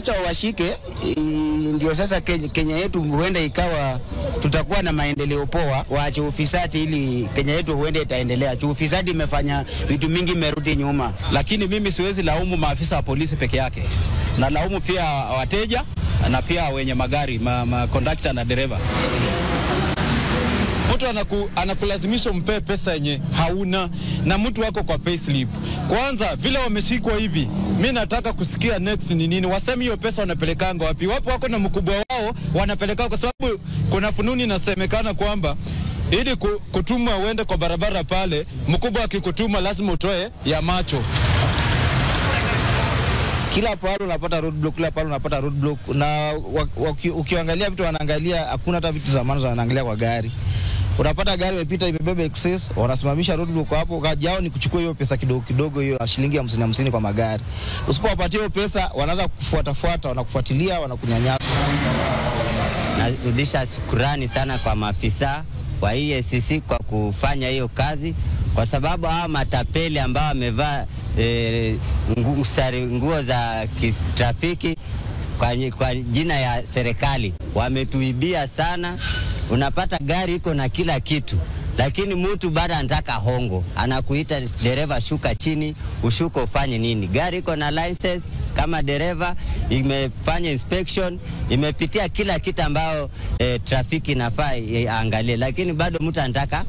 wacha washike, ndio sasa Kenya yetu huenda ikawa tutakuwa na maendeleo poa. Waache ufisadi ili Kenya yetu huenda itaendelea. Ufisadi imefanya vitu mingi merudi nyuma. Lakini mimi siwezi laumu maafisa wa polisi peke yake. Na laumu pia wateja na pia wenye magari, conductor na dereva. Mtu anakulazimisha umpe pesa yenye hauna na mtu wako kwa payslip. Kwanza vile wameshikwa hivi, mimi nataka kusikia next ni nini. Wasemi hiyo pesa wanapelekanga wapi? Wapo wako na mkubwa wao wanapeleka, kwa sababu kuna fununi inasemekana kwamba ili kutuma uende kwa barabara pale, mkubwa akikutuma lazima utoe ya macho. Kila pale unapata roadblock, kila pale unapata roadblock, na ukiangalia vitu wanaangalia, hakuna hata vitu za maana wanaangalia kwa gari. Unapata gari imepita imebeba excess, wanasimamisha roadblock hapo, kazi yao ni kuchukua hiyo pesa kidogo kidogo, hiyo shilingi 50 kwa magari. Usipowapatia hiyo pesa, wanaanza kufuata, wanakufuatilia, wanakunyanyasa. Narudisha shukrani sana kwa maafisa wa EACC kwa kufanya hiyo kazi, kwa sababu hao matapeli ambao wamevaa nguo za trafiki kwa jina ya serikali wametuibia sana. Unapata gari iko na kila kitu, lakini mtu bado anataka hongo. Anakuita dereva, shuka chini, ushuka ufanye nini? Gari iko na license kama dereva, imefanya inspection, imepitia kila kitu ambao trafiki inafaa iangalie, lakini bado mtu anataka